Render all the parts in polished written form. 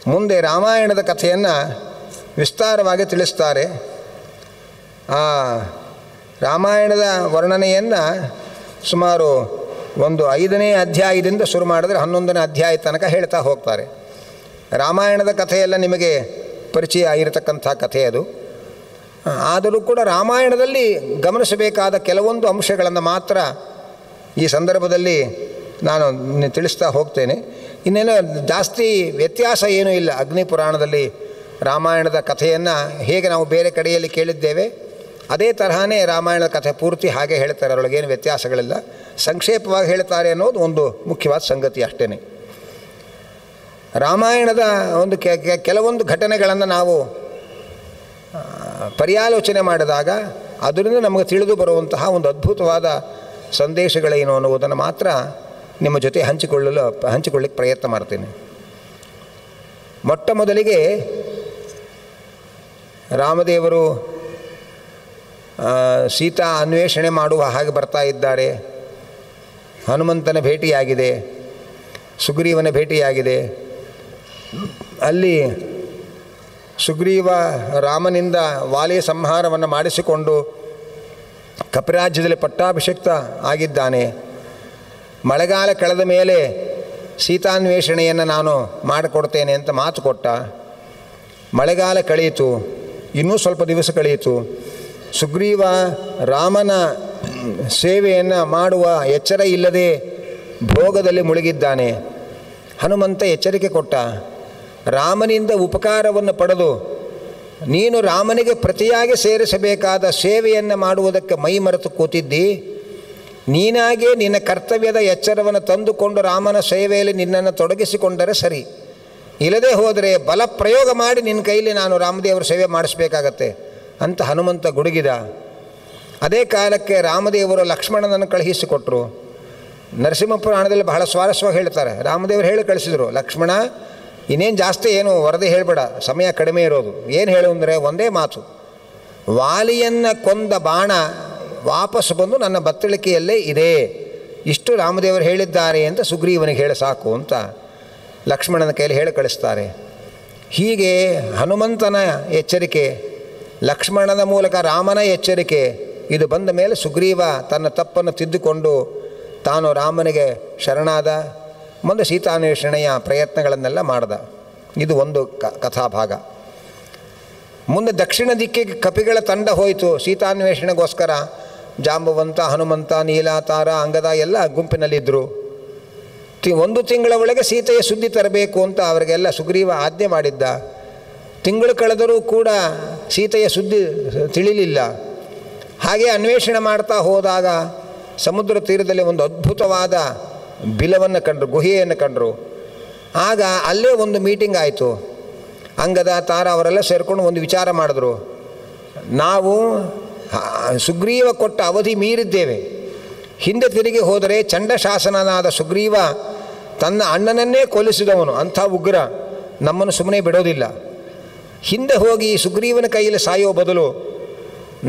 ಮುಂದೆ ರಾಮಾಯಣದ ಕಥೆಯನ್ನು ವಿಸ್ತಾರವಾಗಿ ತಿಳಿಸ್ತಾರೆ. ಆ ರಾಮಾಯಣದ ವರ್ಣನೆಯನ್ನು ಸುಮಾರು ಒಂದು 5ನೇ ಅಧ್ಯಾಯದಿಂದ ಶುರು ಮಾಡಿದ್ರೆ 11ನೇ ಅಧ್ಯಾಯ ತನಕ ಹೇಳ್ತಾ ಹೋಗ್ತಾರೆ. ರಾಮಾಯಣದ ಕಥೆಯೆಲ್ಲ ನಿಮಗೆ ಪರಿಚಯ ಆಗಿರತಕ್ಕಂಥ ಕಥೆ ಅದು. ಆದರೂ ಕೂಡ ರಾಮಾಯಣದಲ್ಲಿ ಗಮನಿಸಬೇಕಾದ ಕೆಲವೊಂದು ಅಂಶಗಳನ್ನು ಮಾತ್ರ ಈ ಸಂದರ್ಭದಲ್ಲಿ ನಾನು ತಿಳಿಸ್ತಾ ಹೋಗ್ತೇನೆ. ಇನ್ನೇನು ಜಾಸ್ತಿ ವ್ಯತ್ಯಾಸ ಏನೂ ಇಲ್ಲ. ಅಗ್ನಿ ಪುರಾಣದಲ್ಲಿ ರಾಮಾಯಣದ ಕಥೆಯನ್ನು ಹೇಗೆ ನಾವು ಬೇರೆ ಕಡೆಯಲ್ಲಿ ಕೇಳಿದ್ದೇವೆ ಅದೇ ತರಹನೇ ರಾಮಾಯಣದ ಕಥೆ ಪೂರ್ತಿ ಹಾಗೆ ಹೇಳ್ತಾರೆ. ಅದರೊಳಗೇನು ವ್ಯತ್ಯಾಸಗಳಿಲ್ಲ, ಸಂಕ್ಷೇಪವಾಗಿ ಹೇಳ್ತಾರೆ ಅನ್ನೋದು ಒಂದು ಮುಖ್ಯವಾದ ಸಂಗತಿ ಅಷ್ಟೇ. ರಾಮಾಯಣದ ಒಂದು ಕೆಲವೊಂದು ಘಟನೆಗಳನ್ನು ನಾವು ಪರ್ಯಾಲೋಚನೆ ಮಾಡಿದಾಗ ಅದರಿಂದ ನಮಗೆ ತಿಳಿದು ಬರುವಂತಹ ಒಂದು ಅದ್ಭುತವಾದ ಸಂದೇಶಗಳೇನು ಅನ್ನುವುದನ್ನು ಮಾತ್ರ ನಿಮ್ಮ ಜೊತೆ ಹಂಚಿಕೊಳ್ಳಿಕ್ಕೆ ಪ್ರಯತ್ನ ಮಾಡ್ತೇನೆ. ಮೊಟ್ಟ ಮೊದಲಿಗೆ ರಾಮದೇವರು ಸೀತಾ ಅನ್ವೇಷಣೆ ಮಾಡುವ ಹಾಗೆ ಬರ್ತಾ ಇದ್ದಾರೆ. ಹನುಮಂತನ ಭೇಟಿಯಾಗಿದೆ, ಸುಗ್ರೀವನ ಭೇಟಿಯಾಗಿದೆ. ಅಲ್ಲಿ ಸುಗ್ರೀವ ರಾಮನಿಂದ ವಾಲಿಯ ಸಂಹಾರವನ್ನು ಮಾಡಿಸಿಕೊಂಡು ಕಪಿರಾಜ್ಯದಲ್ಲಿ ಪಟ್ಟಾಭಿಷಿಕ್ತ ಆಗಿದ್ದಾನೆ. ಮಳೆಗಾಲ ಕಳೆದ ಮೇಲೆ ಸೀತಾನ್ವೇಷಣೆಯನ್ನು ನಾನು ಮಾಡಿಕೊಡ್ತೇನೆ ಅಂತ ಮಾತು ಕೊಟ್ಟ. ಮಳೆಗಾಲ ಕಳೆಯಿತು, ಇನ್ನೂ ಸ್ವಲ್ಪ ದಿವಸ ಕಳೆಯಿತು. ಸುಗ್ರೀವ ರಾಮನ ಸೇವೆಯನ್ನು ಮಾಡುವ ಎಚ್ಚರ ಇಲ್ಲದೆ ಭೋಗದಲ್ಲಿ ಮುಳುಗಿದ್ದಾನೆ. ಹನುಮಂತ ಎಚ್ಚರಿಕೆ ಕೊಟ್ಟ, ರಾಮನಿಂದ ಉಪಕಾರವನ್ನು ಪಡೆದು ನೀನು ರಾಮನಿಗೆ ಪ್ರತಿಯಾಗಿ ಸೇರಿಸಬೇಕಾದ ಸೇವೆಯನ್ನು ಮಾಡುವುದಕ್ಕೆ ಮೈ ಮರೆತು ಕೂತಿದ್ದಿ. ನೀನಾಗೇ ನಿನ್ನ ಕರ್ತವ್ಯದ ಎಚ್ಚರವನ್ನು ತಂದುಕೊಂಡು ರಾಮನ ಸೇವೆಯಲ್ಲಿ ನಿನ್ನನ್ನು ತೊಡಗಿಸಿಕೊಂಡರೆ ಸರಿ. ಇಲ್ಲದೆ ಹೋದರೆ ಬಲ ಪ್ರಯೋಗ ಮಾಡಿ ನಿನ್ನ ಕೈಲಿ ನಾನು ರಾಮದೇವರ ಸೇವೆ ಮಾಡಿಸ್ಬೇಕಾಗತ್ತೆ ಅಂತ ಹನುಮಂತ ಗುಡುಗಿದ. ಅದೇ ಕಾಲಕ್ಕೆ ರಾಮದೇವರು ಲಕ್ಷ್ಮಣನನ್ನು ಕಳುಹಿಸಿಕೊಟ್ರು. ನರಸಿಂಹ ಪುರಾಣದಲ್ಲಿ ಬಹಳ ಸ್ವಾರಸ್ಯವಾಗಿ ಹೇಳ್ತಾರೆ. ರಾಮದೇವರು ಹೇಳಿ ಕಳಿಸಿದರು, ಲಕ್ಷ್ಮಣ ಇನ್ನೇನು ಜಾಸ್ತಿ ಏನು ವರದಿ ಹೇಳಬೇಡ, ಸಮಯ ಕಡಿಮೆ ಇರೋದು. ಏನು ಹೇಳು ಅಂದರೆ ಒಂದೇ ಮಾತು, ವಾಲಿಯನ್ನು ಕೊಂದ ಬಾಣ ವಾಪಸ್ ಬಂದು ನನ್ನ ಬತ್ತಳಿಕೆಯಲ್ಲೇ ಇದೆ, ಇಷ್ಟು ರಾಮದೇವರು ಹೇಳಿದ್ದಾರೆ ಅಂತ ಸುಗ್ರೀವನಿಗೆ ಹೇಳಿ ಸಾಕು ಅಂತ ಲಕ್ಷ್ಮಣನ ಕೈಯಲ್ಲಿ ಹೇಳಿ ಕಳಿಸ್ತಾರೆ. ಹೀಗೆ ಹನುಮಂತನ ಎಚ್ಚರಿಕೆ, ಲಕ್ಷ್ಮಣನ ಮೂಲಕ ರಾಮನ ಎಚ್ಚರಿಕೆ ಇದು ಬಂದ ಮೇಲೆ ಸುಗ್ರೀವ ತನ್ನ ತಪ್ಪನ್ನು ತಿದ್ದುಕೊಂಡು ತಾನು ರಾಮನಿಗೆ ಶರಣಾದ. ಮುಂದೆ ಸೀತಾನ್ವೇಷಣೆಯ ಪ್ರಯತ್ನಗಳನ್ನೆಲ್ಲ ಮಾಡ್ದ. ಇದು ಒಂದು ಕಥಾಭಾಗ. ಮುಂದೆ ದಕ್ಷಿಣ ದಿಕ್ಕಿಗೆ ಕಪಿಗಳ ತಂಡ ಹೋಯಿತು ಸೀತಾನ್ವೇಷಣೆಗೋಸ್ಕರ. ಜಾಂಬವಂತ, ಹನುಮಂತ, ನೀಲ, ತಾರ, ಅಂಗದ ಎಲ್ಲ ಗುಂಪಿನಲ್ಲಿದ್ದರು. 1 ತಿಂಗಳ ಒಳಗೆ ಸೀತೆಯ ಸುದ್ದಿ ತರಬೇಕು ಅಂತ ಅವರಿಗೆಲ್ಲ ಸುಗ್ರೀವ ಆಜ್ಞೆ ಮಾಡಿದ್ದ. ತಿಂಗಳು ಕಳೆದರೂ ಕೂಡ ಸೀತೆಯ ಸುದ್ದಿ ತಿಳಿಲಿಲ್ಲ. ಹಾಗೆ ಅನ್ವೇಷಣೆ ಮಾಡ್ತಾ ಹೋದಾಗ ಸಮುದ್ರ ತೀರದಲ್ಲಿ ಒಂದು ಅದ್ಭುತವಾದ ಬಿಲವನ್ನು ಕಂಡರು, ಗುಹೆಯನ್ನು ಕಂಡರು. ಆಗ ಅಲ್ಲೇ ಒಂದು ಮೀಟಿಂಗ್ ಆಯಿತು. ಅಂಗದ, ತಾರ ಅವರೆಲ್ಲ ಸೇರಿಕೊಂಡು ಒಂದು ವಿಚಾರ ಮಾಡಿದ್ರು. ನಾವು ಸುಗ್ರೀವ ಕೊಟ್ಟ ಅವಧಿ ಮೀರಿದ್ದೇವೆ. ಹಿಂದೆ ತಿರುಗಿ ಹೋದರೆ ಚಂಡಶಾಸನನಾದ ಸುಗ್ರೀವ ತನ್ನ ಅಣ್ಣನನ್ನೇ ಕೊಲ್ಲಿಸಿದವನು, ಅಂಥ ಉಗ್ರ, ನಮ್ಮನ್ನು ಸುಮ್ಮನೆ ಬಿಡೋದಿಲ್ಲ. ಹಿಂದೆ ಹೋಗಿ ಸುಗ್ರೀವನ ಕೈಯಲ್ಲಿ ಸಾಯೋ ಬದಲು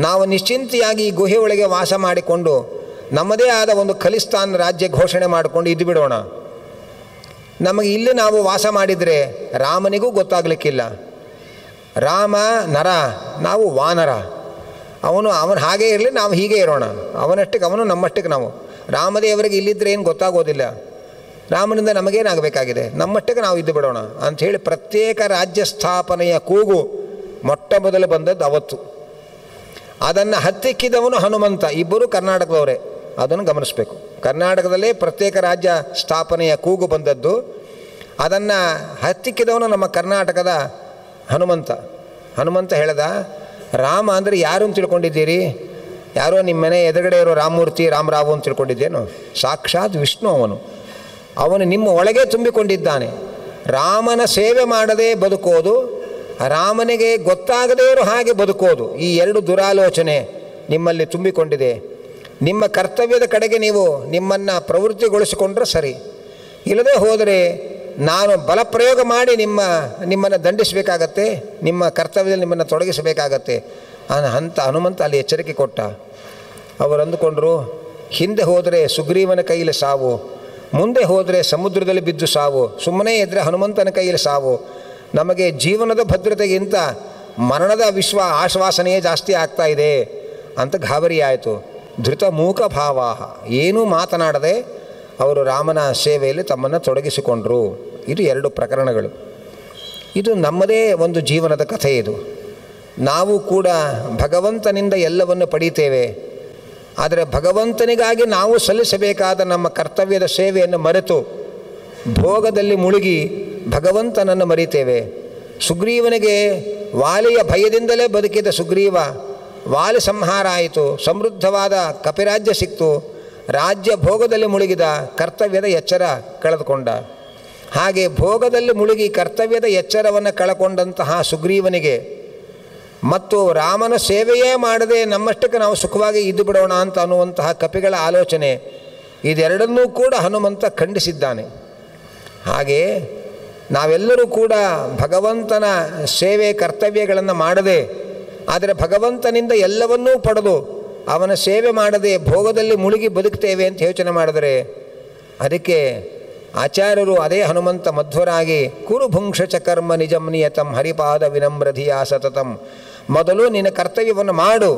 ನಾವು ನಿಶ್ಚಿಂತೆಯಾಗಿ ಈ ಗುಹೆ ಒಳಗೆ ವಾಸ ಮಾಡಿಕೊಂಡು ನಮ್ಮದೇ ಆದ ಒಂದು ಖಲಿಸ್ತಾನ್ ರಾಜ್ಯ ಘೋಷಣೆ ಮಾಡಿಕೊಂಡು ಇದ್ದು ಬಿಡೋಣ. ನಮಗೆ ಇಲ್ಲಿ ನಾವು ವಾಸ ಮಾಡಿದರೆ ರಾಮನಿಗೂ ಗೊತ್ತಾಗಲಿಕ್ಕಿಲ್ಲ. ರಾಮ ನರ, ನಾವು ವಾನರ. ಅವನು ಹಾಗೇ ಇರಲಿ, ನಾವು ಹೀಗೆ ಇರೋಣ. ಅವನಷ್ಟಕ್ಕೆ ಅವನು, ನಮ್ಮಷ್ಟಕ್ಕೆ ನಾವು. ರಾಮದೇವರಿಗೆ ಇಲ್ಲಿದ್ದರೆ ಏನು ಗೊತ್ತಾಗೋದಿಲ್ಲ. ರಾಮನಿಂದ ನಮಗೇನಾಗಬೇಕಾಗಿದೆ, ನಮ್ಮಷ್ಟಕ್ಕೆ ನಾವು ಇದ್ದು ಬಿಡೋಣ ಅಂಥೇಳಿ ಪ್ರತ್ಯೇಕ ರಾಜ್ಯ ಸ್ಥಾಪನೆಯ ಕೂಗು ಮೊಟ್ಟ ಮೊದಲು ಬಂದದ್ದು ಅವತ್ತು. ಅದನ್ನು ಹತ್ತಿಕ್ಕಿದವನು ಹನುಮಂತ. ಇಬ್ಬರು ಕರ್ನಾಟಕದವರೇ, ಅದನ್ನು ಗಮನಿಸಬೇಕು. ಕರ್ನಾಟಕದಲ್ಲೇ ಪ್ರತ್ಯೇಕ ರಾಜ್ಯ ಸ್ಥಾಪನೆಯ ಕೂಗು ಬಂದದ್ದು. ಅದನ್ನು ಹತ್ತಿಕ್ಕಿದವನು ನಮ್ಮ ಕರ್ನಾಟಕದ ಹನುಮಂತ. ಹನುಮಂತ ಹೇಳ್ದ, ರಾಮ ಅಂದರೆ ಯಾರು ಅಂತ ತಿಳ್ಕೊಂಡಿದ್ದೀರಿ? ಯಾರೋ ನಿಮ್ಮ ಮನೆ ಎದುರುಗಡೆ ಇರೋ ರಾಮಮೂರ್ತಿ, ರಾಮರಾವು ಅಂತ ತಿಳ್ಕೊಂಡಿದ್ದೇನು? ಸಾಕ್ಷಾತ್ ವಿಷ್ಣು ಅವನು. ಅವನು ನಿಮ್ಮ ಒಳಗೆ ತುಂಬಿಕೊಂಡಿದ್ದಾನೆ. ರಾಮನ ಸೇವೆ ಮಾಡದೇ ಬದುಕೋದು, ರಾಮನಿಗೆ ಗೊತ್ತಾಗದೇ ಇರೋ ಹಾಗೆ ಬದುಕೋದು, ಈ 2 ದುರಾಲೋಚನೆ ನಿಮ್ಮಲ್ಲಿ ತುಂಬಿಕೊಂಡಿದೆ. ನಿಮ್ಮ ಕರ್ತವ್ಯದ ಕಡೆಗೆ ನೀವು ನಿಮ್ಮನ್ನು ಪ್ರವೃತ್ತಿಗೊಳಿಸಿಕೊಂಡ್ರೆ ಸರಿ. ಇಲ್ಲದೆ ಹೋದರೆ ನಾನು ಬಲಪ್ರಯೋಗ ಮಾಡಿ ನಿಮ್ಮನ್ನು ದಂಡಿಸಬೇಕಾಗತ್ತೆ, ನಿಮ್ಮ ಕರ್ತವ್ಯದಲ್ಲಿ ನಿಮ್ಮನ್ನು ತೊಡಗಿಸಬೇಕಾಗತ್ತೆ ಅಂತ ಹನುಮಂತ ಅಲ್ಲಿ ಎಚ್ಚರಿಕೆ ಕೊಟ್ಟ. ಅವರು ಅಂದುಕೊಂಡರು, ಹಿಂದೆ ಹೋದರೆ ಸುಗ್ರೀವನ ಕೈಯಲ್ಲಿ ಸಾವು, ಮುಂದೆ ಹೋದರೆ ಸಮುದ್ರದಲ್ಲಿ ಬಿದ್ದು ಸಾವು, ಸುಮ್ಮನೆ ಇದ್ದರೆ ಹನುಮಂತನ ಕೈಯಲ್ಲಿ ಸಾವು. ನಮಗೆ ಜೀವನದ ಭದ್ರತೆಗಿಂತ ಮರಣದ ಆಶ್ವಾಸನೆಯೇ ಜಾಸ್ತಿ ಆಗ್ತಾ ಇದೆ ಅಂತ ಗಾಬರಿ ಆಯಿತು. ಧೃತ ಮೂಕ ಭಾವ, ಏನೂ ಮಾತನಾಡದೆ ಅವರು ರಾಮನ ಸೇವೆಯಲ್ಲಿ ತಮ್ಮನ್ನು ತೊಡಗಿಸಿಕೊಂಡರು. ಇದು 2 ಪ್ರಕರಣಗಳು. ಇದು ನಮ್ಮದೇ ಒಂದು ಜೀವನದ ಕಥೆ. ಇದು ನಾವು ಕೂಡ ಭಗವಂತನಿಂದ ಎಲ್ಲವನ್ನು ಪಡೀತೇವೆ. ಆದರೆ ಭಗವಂತನಿಗಾಗಿ ನಾವು ಸಲ್ಲಿಸಬೇಕಾದ ನಮ್ಮ ಕರ್ತವ್ಯದ ಸೇವೆಯನ್ನು ಮರೆತು ಭೋಗದಲ್ಲಿ ಮುಳುಗಿ ಭಗವಂತನನ್ನು ಮರಿತೇವೆ. ಸುಗ್ರೀವನಿಗೆ ವಾಲಿಯ ಭಯದಿಂದಲೇ ಬದುಕಿದ ಸುಗ್ರೀವ, ವಾಲಿ ಸಂಹಾರ ಆಯಿತು, ಸಮೃದ್ಧವಾದ ಕಪಿರಾಜ್ಯ ಸಿಕ್ತು, ರಾಜ್ಯ ಭೋಗದಲ್ಲಿ ಮುಳುಗಿದ, ಕರ್ತವ್ಯದ ಎಚ್ಚರ ಕಳೆದುಕೊಂಡ. ಹಾಗೆ ಭೋಗದಲ್ಲಿ ಮುಳುಗಿ ಕರ್ತವ್ಯದ ಎಚ್ಚರವನ್ನು ಕಳಕೊಂಡಂತಹ ಸುಗ್ರೀವನಿಗೆ ಮತ್ತು ರಾಮನ ಸೇವೆಯೇ ಮಾಡದೆ ನಮ್ಮಷ್ಟಕ್ಕೆ ನಾವು ಸುಖವಾಗಿ ಇದ್ದು ಬಿಡೋಣ ಅಂತ ಅನ್ನುವಂತಹ ಕಪಿಗಳ ಆಲೋಚನೆ, ಇದೆರಡನ್ನೂ ಕೂಡ ಹನುಮಂತ ಖಂಡಿಸಿದ್ದಾನೆ. ಹಾಗೆ ನಾವೆಲ್ಲರೂ ಕೂಡ ಭಗವಂತನ ಸೇವೆ ಕರ್ತವ್ಯಗಳನ್ನು ಮಾಡದೆ, ಆದರೆ ಭಗವಂತನಿಂದ ಎಲ್ಲವನ್ನೂ ಪಡೆದು ಅವನ ಸೇವೆ ಮಾಡದೆ ಭೋಗದಲ್ಲಿ ಮುಳುಗಿ ಬದುಕ್ತೇವೆ ಅಂತ ಯೋಚನೆ ಮಾಡಿದರೆ, ಅದಕ್ಕೆ ಆಚಾರ್ಯರು ಅದೇ ಹನುಮಂತ ಮಧ್ವರಾಗಿ ಕುರುಭುಂಕ್ಷ ಚಕರ್ಮ ನಿಜಂ ನಿಯತಂ ಹರಿಪಾದ ವಿನಮ್ರಧಿಯ ಸತತಂ, ಮೊದಲು ನಿನ್ನ ಕರ್ತವ್ಯವನ್ನು ಮಾಡು,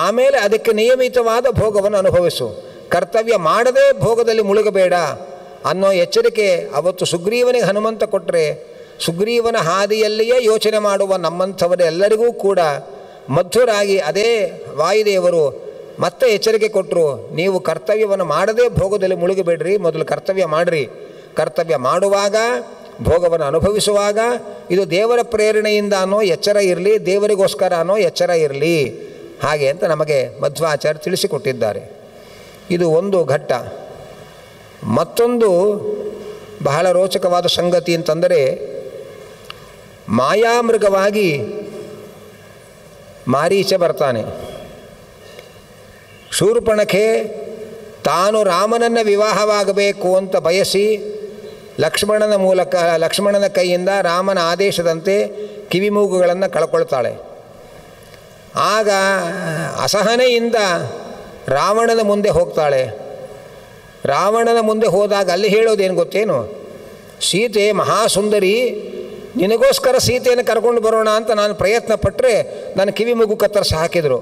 ಆಮೇಲೆ ಅದಕ್ಕೆ ನಿಯಮಿತವಾದ ಭೋಗವನ್ನು ಅನುಭವಿಸು, ಕರ್ತವ್ಯ ಮಾಡದೆ ಭೋಗದಲ್ಲಿ ಮುಳುಗಬೇಡ ಅನ್ನೋ ಎಚ್ಚರಿಕೆ ಅವತ್ತು ಸುಗ್ರೀವನಿಗೆ ಹನುಮಂತ ಕೊಟ್ಟರೆ, ಸುಗ್ರೀವನ ಹಾದಿಯಲ್ಲಿಯೇ ಯೋಚನೆ ಮಾಡುವ ನಮ್ಮಂಥವರೆಲ್ಲರಿಗೂ ಕೂಡ ಮಧ್ವರಾಗಿ ಅದೇ ವಾಯುದೇವರು ಮತ್ತೆ ಎಚ್ಚರಿಕೆ ಕೊಟ್ಟರು. ನೀವು ಕರ್ತವ್ಯವನ್ನು ಮಾಡದೆ ಭೋಗದಲ್ಲಿ ಮುಳುಗಬೇಡ್ರಿ, ಮೊದಲು ಕರ್ತವ್ಯ ಮಾಡಿರಿ. ಕರ್ತವ್ಯ ಮಾಡುವಾಗ, ಭೋಗವನ್ನು ಅನುಭವಿಸುವಾಗ ಇದು ದೇವರ ಪ್ರೇರಣೆಯಿಂದ ಅನ್ನೋ ಎಚ್ಚರ ಇರಲಿ, ದೇವರಿಗೋಸ್ಕರ ಅನ್ನೋ ಎಚ್ಚರ ಇರಲಿ. ಹಾಗೆ ಅಂತ ನಮಗೆ ಮಧ್ವಾಚಾರ್ಯ ತಿಳಿಸಿಕೊಟ್ಟಿದ್ದಾರೆ. ಇದು ಒಂದು ಘಟ್ಟ. ಮತ್ತೊಂದು ಬಹಳ ರೋಚಕವಾದ ಸಂಗತಿ ಅಂತಂದರೆ, ಮಾಯಾಮೃಗವಾಗಿ ಮಾರೀಚ ಬರ್ತಾನೆ. ಶೂರ್ಪಣಖೆ ತಾನು ರಾಮನನ್ನು ವಿವಾಹವಾಗಬೇಕು ಅಂತ ಬಯಸಿ ಲಕ್ಷ್ಮಣನ ಕೈಯಿಂದ ರಾಮನ ಆದೇಶದಂತೆ ಕಿವಿಮೂಗುಗಳನ್ನು ಕಳ್ಕೊಳ್ತಾಳೆ. ಆಗ ಅಸಹನೆಯಿಂದ ರಾವಣನ ಮುಂದೆ ಹೋಗ್ತಾಳೆ. ರಾವಣನ ಮುಂದೆ ಹೋದಾಗ ಅಲ್ಲಿ ಹೇಳೋದೇನು ಗೊತ್ತೇನು, ಸೀತೆ ಮಹಾಸುಂದರಿ, ನಿನಗೋಸ್ಕರ ಸೀತೆಯನ್ನು ಕರ್ಕೊಂಡು ಬರೋಣ ಅಂತ ನಾನು ಪ್ರಯತ್ನ ಪಟ್ಟರೆ ನಾನು ಕಿವಿಮೂಗು ಕತ್ತರಿಸಿ ಹಾಕಿದರು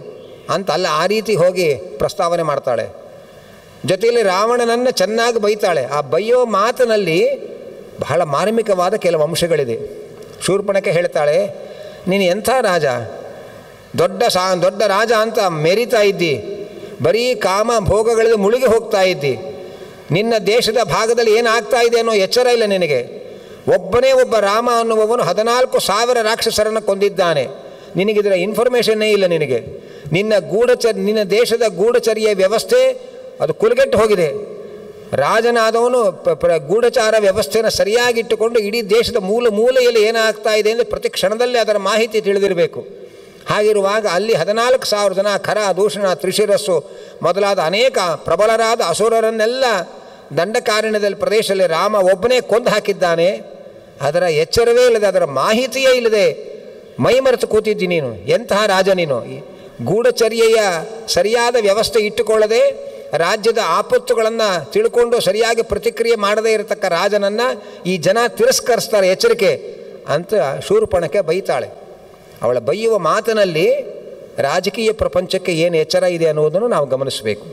ಅಂತ ಅಲ್ಲ, ಆ ರೀತಿ ಹೋಗಿ ಪ್ರಸ್ತಾವನೆ ಮಾಡ್ತಾಳೆ. ಜೊತೆಯಲ್ಲಿ ರಾವಣನನ್ನು ಚೆನ್ನಾಗಿ ಬೈತಾಳೆ. ಆ ಬೈಯೋ ಮಾತಿನಲ್ಲಿ ಬಹಳ ಮಾರ್ಮಿಕವಾದ ಕೆಲವು ಅಂಶಗಳಿದೆ. ಶೂರ್ಪಣಖೆ ಹೇಳ್ತಾಳೆ, ನೀನು ಎಂಥ ರಾಜ, ದೊಡ್ಡ ರಾಜ ಅಂತ ಮೆರಿತಾ ಇದ್ದಿ, ಬರೀ ಕಾಮ ಭೋಗಗಳಲ್ಲಿ ಮುಳುಗಿ ಹೋಗ್ತಾ ಇದ್ದಿ, ನಿನ್ನ ದೇಶದ ಭಾಗದಲ್ಲಿ ಏನಾಗ್ತಾ ಇದೆ ಅನ್ನೋ ಎಚ್ಚರ ಇಲ್ಲ ನಿನಗೆ. ಒಬ್ಬನೇ ಒಬ್ಬ ರಾಮ ಅನ್ನುವವನು 14,000 ರಾಕ್ಷಸರನ್ನು ಕೊಂದಿದ್ದಾನೆ, ನಿನಗಿದರ ಇನ್ಫಾರ್ಮೇಷನ್ನೇ ಇಲ್ಲ. ನಿನಗೆ ನಿನ್ನ ದೇಶದ ಗೂಢಚರ್ಯ ವ್ಯವಸ್ಥೆ ಅದು ಕುಲಗೆಟ್ಟು ಹೋಗಿದೆ. ರಾಜನಾದವನು ಗೂಢಚಾರ ವ್ಯವಸ್ಥೆಯನ್ನು ಸರಿಯಾಗಿಟ್ಟುಕೊಂಡು ಇಡೀ ದೇಶದ ಮೂಲೆಯಲ್ಲಿ ಏನಾಗ್ತಾ ಇದೆ ಅಂದರೆ ಪ್ರತಿ ಕ್ಷಣದಲ್ಲಿ ಅದರ ಮಾಹಿತಿ ತಿಳಿದಿರಬೇಕು. ಹಾಗಿರುವಾಗ ಅಲ್ಲಿ 14,000 ಜನ ಖರ, ದೂಷಣ, ತ್ರಿಶಿರಸ್ಸು ಮೊದಲಾದ ಅನೇಕ ಪ್ರಬಲರಾದ ಅಸುರರನ್ನೆಲ್ಲ ದಂಡಕಾರಣ್ಯದಲ್ಲಿ ಪ್ರದೇಶದಲ್ಲಿ ರಾಮ ಒಬ್ಬನೇ ಕೊಂದು ಹಾಕಿದ್ದಾನೆ. ಅದರ ಎಚ್ಚರವೇ ಇಲ್ಲದೆ, ಅದರ ಮಾಹಿತಿಯೇ ಇಲ್ಲದೆ ಮೈಮರೆತು ಕೂತಿದ್ದಿ ನೀನು. ಎಂತಹ ರಾಜ ನೀನು. ಗೂಢಚರ್ಯೆಯ ಸರಿಯಾದ ವ್ಯವಸ್ಥೆ ಇಟ್ಟುಕೊಳ್ಳದೆ, ರಾಜ್ಯದ ಆಪತ್ತುಗಳನ್ನು ತಿಳ್ಕೊಂಡು ಸರಿಯಾಗಿ ಪ್ರತಿಕ್ರಿಯೆ ಮಾಡದೇ ಇರತಕ್ಕ ರಾಜನನ್ನು ಈ ಜನ ತಿರಸ್ಕರಿಸ್ತಾರೆ, ಎಚ್ಚರಿಕೆ ಅಂತ ಶೂರ್ಪಣಖೆ ಬೈತಾಳೆ. ಅವಳ ಬೈಯುವ ಮಾತಿನಲ್ಲಿ ರಾಜಕೀಯ ಪ್ರಪಂಚಕ್ಕೆ ಏನು ಎಚ್ಚರ ಇದೆ ಅನ್ನೋದನ್ನು ನಾವು ಗಮನಿಸಬೇಕು.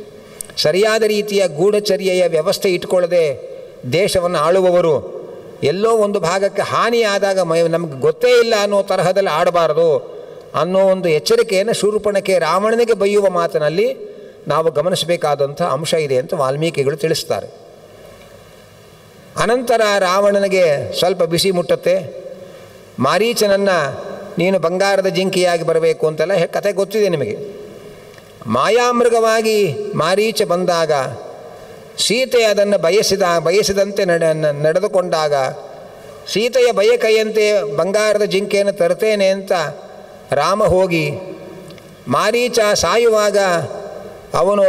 ಸರಿಯಾದ ರೀತಿಯ ಗೂಢಚರ್ಯೆಯ ವ್ಯವಸ್ಥೆ ಇಟ್ಕೊಳ್ಳದೆ ದೇಶವನ್ನು ಆಳುವವರು ಎಲ್ಲೋ ಒಂದು ಭಾಗಕ್ಕೆ ಹಾನಿಯಾದಾಗ ನಮಗೆ ಗೊತ್ತೇ ಇಲ್ಲ ಅನ್ನೋ ತರಹದಲ್ಲಿ ಆಡಬಾರದು ಅನ್ನೋ ಒಂದು ಎಚ್ಚರಿಕೆಯನ್ನು ಶೂರ್ಪಣಖೆ ರಾವಣನಿಗೆ ಬೈಯುವ ಮಾತಿನಲ್ಲಿ ನಾವು ಗಮನಿಸಬೇಕಾದಂಥ ಅಂಶ ಇದೆ ಅಂತ ವಾಲ್ಮೀಕಿಗಳು ತಿಳಿಸ್ತಾರೆ. ಅನಂತರ ರಾವಣನಿಗೆ ಸ್ವಲ್ಪ ಬಿಸಿ ಮುಟ್ಟುತ್ತೆ. ಮಾರೀಚನನ್ನು ನೀನು ಬಂಗಾರದ ಜಿಂಕೆಯಾಗಿ ಬರಬೇಕು ಅಂತೆಲ್ಲ ಕತೆ ಗೊತ್ತಿದೆ ನಿಮಗೆ. ಮಾಯಾಮೃಗವಾಗಿ ಮಾರೀಚ ಬಂದಾಗ ಸೀತೆ ಅದನ್ನು ಬಯಸಿದಂತೆ ನಡೆದುಕೊಂಡಾಗ, ಸೀತೆಯ ಬಯಕೆಯಂತೆ ಬಂಗಾರದ ಜಿಂಕೆಯನ್ನು ತರ್ತೇನೆ ಅಂತ ರಾಮ ಹೋಗಿ, ಮಾರೀಚ ಸಾಯುವಾಗ ಅವನು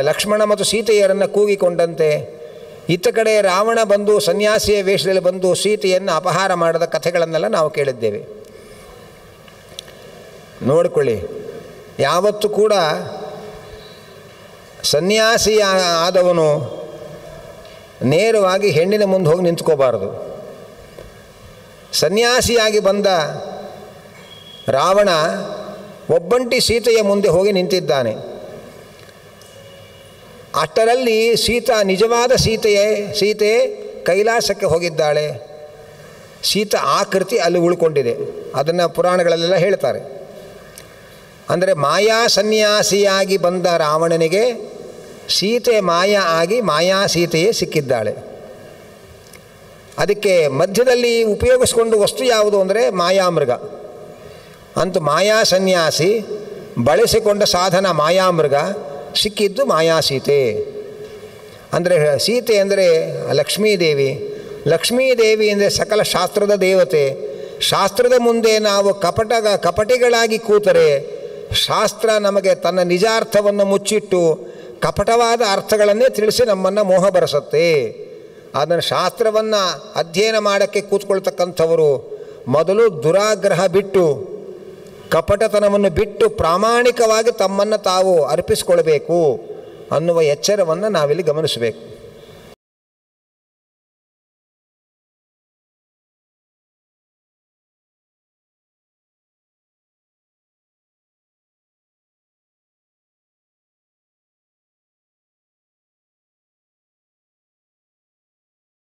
ಲಕ್ಷ್ಮಣ ಮತ್ತು ಸೀತೆಯರನ್ನು ಕೂಗಿಕೊಂಡಂತೆ, ಇತ್ತ ಕಡೆ ರಾವಣ ಬಂದು ಸನ್ಯಾಸಿಯ ವೇಷದಲ್ಲಿ ಬಂದು ಸೀತೆಯನ್ನು ಅಪಹಾರ ಮಾಡಿದ ಕಥೆಗಳನ್ನೆಲ್ಲ ನಾವು ಕೇಳಿದ್ದೇವೆ. ನೋಡಿಕೊಳ್ಳಿ, ಯಾವತ್ತೂ ಕೂಡ ಸನ್ಯಾಸಿ ಆದವನು ನೇರವಾಗಿ ಹೆಣ್ಣಿನ ಮುಂದೆ ಹೋಗಿ ನಿಂತ್ಕೋಬಾರದು. ಸನ್ಯಾಸಿಯಾಗಿ ಬಂದ ರಾವಣ ಒಬ್ಬಂಟಿ ಸೀತೆಯ ಮುಂದೆ ಹೋಗಿ ನಿಂತಿದ್ದಾನೆ. ಅಷ್ಟರಲ್ಲಿ ನಿಜವಾದ ಸೀತೆ ಕೈಲಾಸಕ್ಕೆ ಹೋಗಿದ್ದಾಳೆ. ಸೀತಾ ಆಕೃತಿ ಅಲ್ಲಿ ಉಳ್ಕೊಂಡಿದೆ. ಅದನ್ನು ಪುರಾಣಗಳಲ್ಲೆಲ್ಲ ಹೇಳ್ತಾರೆ. ಅಂದರೆ ಮಾಯಾ ಸನ್ಯಾಸಿಯಾಗಿ ಬಂದ ರಾವಣನಿಗೆ ಸೀತೆ ಮಾಯಾ ಆಗಿ ಮಾಯಾ ಸೀತೆಯೇ ಸಿಕ್ಕಿದ್ದಾಳೆ. ಅದಕ್ಕೆ ಮಧ್ಯದಲ್ಲಿ ಉಪಯೋಗಿಸ್ಕೊಂಡು ವಸ್ತು ಯಾವುದು ಅಂದರೆ ಮಾಯಾಮೃಗ. ಅಂತೂ ಮಾಯಾ ಸನ್ಯಾಸಿ ಬಳಸಿಕೊಂಡ ಸಾಧನ ಮಾಯಾಮೃಗ, ಸಿಕ್ಕಿದ್ದು ಮಾಯಾಸೀತೆ. ಅಂದರೆ ಸೀತೆ ಅಂದರೆ ಲಕ್ಷ್ಮೀದೇವಿ. ಲಕ್ಷ್ಮೀದೇವಿ ಅಂದರೆ ಸಕಲ ಶಾಸ್ತ್ರದ ದೇವತೆ. ಶಾಸ್ತ್ರದ ಮುಂದೆ ನಾವು ಕಪಟಿಗಳಾಗಿ ಕೂತರೆ ಶಾಸ್ತ್ರ ನಮಗೆ ತನ್ನ ನಿಜಾರ್ಥವನ್ನು ಮುಚ್ಚಿಟ್ಟು ಕಪಟವಾದ ಅರ್ಥಗಳನ್ನೇ ತಿಳಿಸಿ ನಮ್ಮನ್ನು ಮೋಹ ಬರೆಸುತ್ತೆ. ಅದನ್ನು ಶಾಸ್ತ್ರವನ್ನು ಅಧ್ಯಯನ ಮಾಡೋಕ್ಕೆ ಕೂತ್ಕೊಳ್ತಕ್ಕಂಥವರು ಮೊದಲು ದುರಾಗ್ರಹ ಬಿಟ್ಟು, ಕಪಟತನವನ್ನು ಬಿಟ್ಟು ಪ್ರಾಮಾಣಿಕವಾಗಿ ತಮ್ಮನ್ನು ತಾವು ಅರ್ಪಿಸಿಕೊಳ್ಬೇಕು ಅನ್ನುವ ಎಚ್ಚರವನ್ನು ನಾವಿಲ್ಲಿ ಗಮನಿಸಬೇಕು.